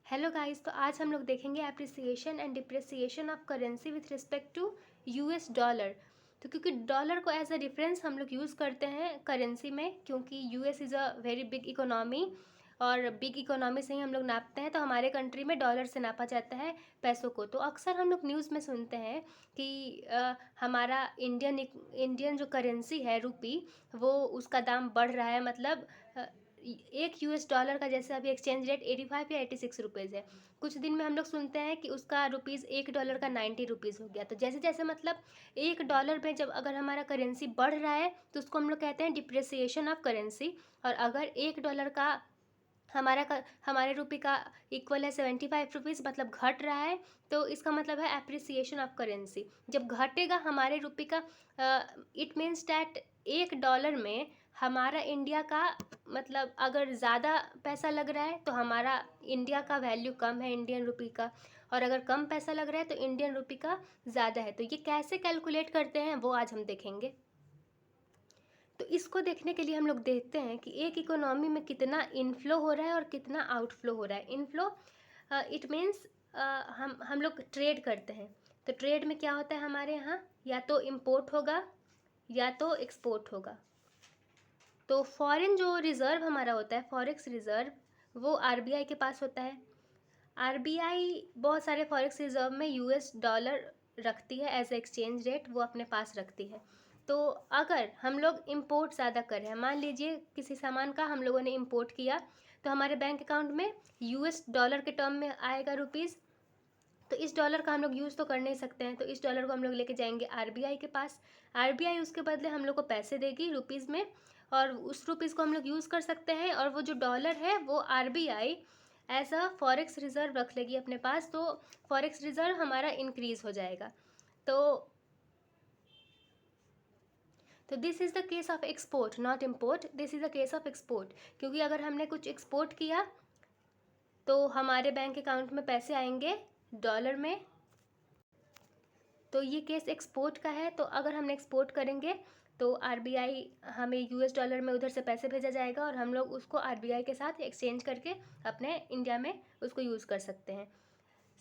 Hello guys, तो आज हम लोग देखेंगे appreciation and depreciation of currency with respect to US dollar. तो क्योंकि डॉलर को एज अ रेफरेंस हम लोग यूज़ करते हैं करेंसी में, क्योंकि US is a very big economy और बिग इकोनॉमी से ही हम लोग नापते हैं। तो हमारे कंट्री में डॉलर से नापा जाता है पैसों को। तो अक्सर हम लोग न्यूज़ में सुनते हैं कि हमारा इंडियन जो करेंसी है रुपी, वो उसका दाम बढ़ रहा है। मतलब एक यूएस डॉलर का जैसे अभी एक्सचेंज रेट 85 या 86 रुपीज़ है। कुछ दिन में हम लोग सुनते हैं कि उसका रुपीज़ $1 का 90 रुपीज़ हो गया। तो जैसे जैसे मतलब $1 में जब अगर हमारा करेंसी बढ़ रहा है तो उसको हम लोग कहते हैं डिप्रिसिएशन ऑफ करेंसी। और अगर $1 का हमारे रुपये का इक्वल है 75 रुपीज़, मतलब घट रहा है, तो इसका मतलब है एप्रिसिएशन ऑफ करेंसी। जब घटेगा हमारे रुपये का, इट मीन्स डैट $1 में हमारा इंडिया का, मतलब अगर ज़्यादा पैसा लग रहा है तो हमारा इंडिया का वैल्यू कम है इंडियन रुपये का, और अगर कम पैसा लग रहा है तो इंडियन रुपये का ज़्यादा है। तो ये कैसे कैलकुलेट करते हैं वो आज हम देखेंगे। तो इसको देखने के लिए हम लोग देखते हैं कि एक इकोनॉमी में कितना इनफ्लो हो रहा है और कितना आउटफ्लो हो रहा है। इनफ्लो इट मीन्स हम लोग ट्रेड करते हैं। तो ट्रेड में क्या होता है हमारे यहाँ, या तो इम्पोर्ट होगा या तो एक्सपोर्ट होगा। तो फॉरेन जो रिज़र्व हमारा होता है, फॉरेक्स रिज़र्व, वो आरबीआई के पास होता है। आरबीआई बहुत सारे फॉरेक्स रिज़र्व में यूएस डॉलर रखती है एज एक्सचेंज रेट, वो अपने पास रखती है। तो अगर हम लोग इम्पोर्ट ज़्यादा कर रहे हैं, मान लीजिए किसी सामान का हम लोगों ने इम्पोर्ट किया, तो हमारे बैंक अकाउंट में यूएस डॉलर के टर्म में आएगा रुपीज़। तो इस डॉलर का हम लोग यूज़ तो कर नहीं सकते हैं, तो इस डॉलर को हम लोग लेके जाएंगे आरबीआई के पास। आरबीआई उसके बदले हम लोग को पैसे देगी रुपीज़ में, और उस रुपीज़ को हम लोग यूज़ कर सकते हैं। और वो जो डॉलर है वो RBI as a forex reserve रख लेगी अपने पास। तो फॉरेक्स रिज़र्व हमारा इंक्रीज़ हो जाएगा। तो this is the case of export, not import. This is the case of export, क्योंकि अगर हमने कुछ एक्सपोर्ट किया तो हमारे बैंक अकाउंट में पैसे आएंगे डॉलर में। तो ये केस एक्सपोर्ट का है। तो अगर हम एक्सपोर्ट करेंगे तो आरबीआई हमें यूएस डॉलर में उधर से पैसे भेजा जाएगा, और हम लोग उसको आरबीआई के साथ एक्सचेंज करके अपने इंडिया में उसको यूज़ कर सकते हैं।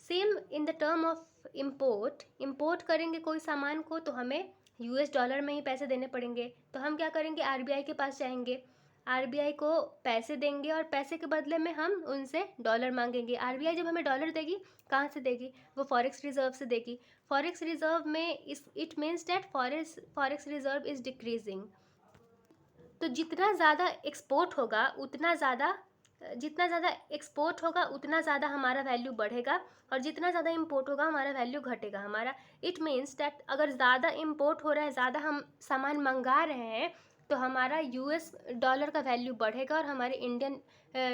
Same in the term of import करेंगे कोई सामान को तो हमें यूएस डॉलर में ही पैसे देने पड़ेंगे। तो हम क्या करेंगे, आरबीआई के पास जाएंगे, आरबीआई को पैसे देंगे, और पैसे के बदले में हम उनसे डॉलर मांगेंगे। आरबीआई जब हमें डॉलर देगी, कहाँ से देगी, वो फॉरेक्स रिजर्व से देगी। फॉरेक्स रिजर्व में it means that forex reserve is decreasing. तो जितना ज़्यादा एक्सपोर्ट होगा उतना ज़्यादा हमारा वैल्यू बढ़ेगा, और जितना ज़्यादा इम्पोर्ट होगा हमारा वैल्यू घटेगा हमारा। इट मीन्स डैट अगर ज़्यादा इम्पोर्ट हो रहा है, ज़्यादा हम सामान मंगा रहे हैं, तो हमारा यूएस डॉलर का वैल्यू बढ़ेगा और हमारे इंडियन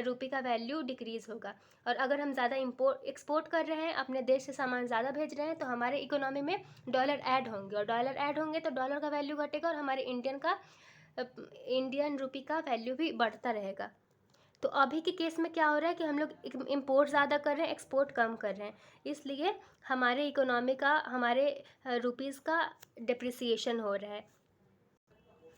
रुपये का वैल्यू डिक्रीज़ होगा। और अगर हम ज़्यादा एक्सपोर्ट कर रहे हैं, अपने देश से सामान ज़्यादा भेज रहे हैं, तो हमारे इकोनॉमी में डॉलर ऐड होंगे, और डॉलर ऐड होंगे तो डॉलर का वैल्यू घटेगा, और हमारे इंडियन रुपये का वैल्यू भी बढ़ता रहेगा। तो अभी के केस में क्या हो रहा है कि हम लोग इम्पोर्ट ज़्यादा कर रहे हैं, एक्सपोर्ट कम कर रहे हैं, इसलिए हमारे इकोनॉमी का, हमारे रुपीज़ का डिप्रिसिएशन हो रहा है।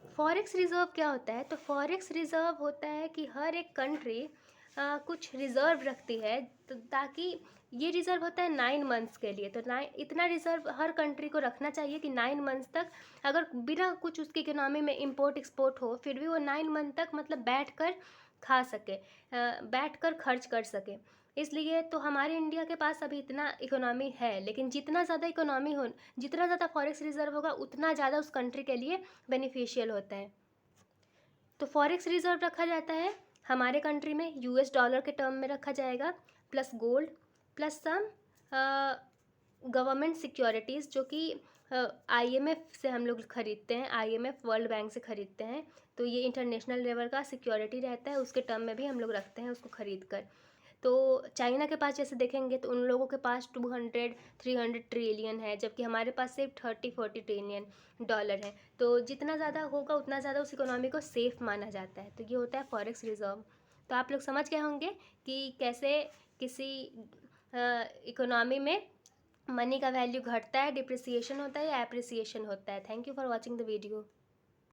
फॉरेक्स रिज़र्व क्या होता है, तो फॉरेक्स रिज़र्व होता है कि हर एक कंट्री कुछ रिज़र्व रखती है, तो ताकि ये रिज़र्व होता है 9 मंथ्स के लिए। तो इतना रिज़र्व हर कंट्री को रखना चाहिए कि 9 मंथ्स तक, अगर बिना कुछ उसकी इकोनॉमी में इम्पोर्ट एक्सपोर्ट हो, फिर भी वो 9 मंथ तक मतलब बैठ कर खा सके, बैठ कर खर्च कर सके। इसलिए तो हमारे इंडिया के पास अभी इतना इकोनॉमी है, लेकिन जितना ज़्यादा फॉरेक्स रिज़र्व होगा उतना ज़्यादा उस कंट्री के लिए बेनिफिशियल होता है। तो फॉरेक्स रिज़र्व रखा जाता है हमारे कंट्री में, यूएस डॉलर के टर्म में रखा जाएगा, plus gold, plus some government securities, जो कि आईएमएफ से हम लोग ख़रीदते हैं, आईएमएफ वर्ल्ड बैंक से ख़रीदते हैं। तो ये इंटरनेशनल लेवल का सिक्योरिटी रहता है, उसके टर्म में भी हम लोग रखते हैं उसको ख़रीद कर। तो चाइना के पास जैसे देखेंगे तो उन लोगों के पास 200-300 ट्रिलियन है, जबकि हमारे पास सिर्फ 30-40 ट्रिलियन डॉलर है। तो जितना ज़्यादा होगा उतना ज़्यादा उस इकोनॉमी को सेफ़ माना जाता है। तो ये होता है फॉरेक्स रिज़र्व। तो आप लोग समझ गए होंगे कि कैसे किसी इकोनॉमी में मनी का वैल्यू घटता है, डिप्रिसिएशन होता है या एप्रिसिएशन होता है। Thank you for watching the video.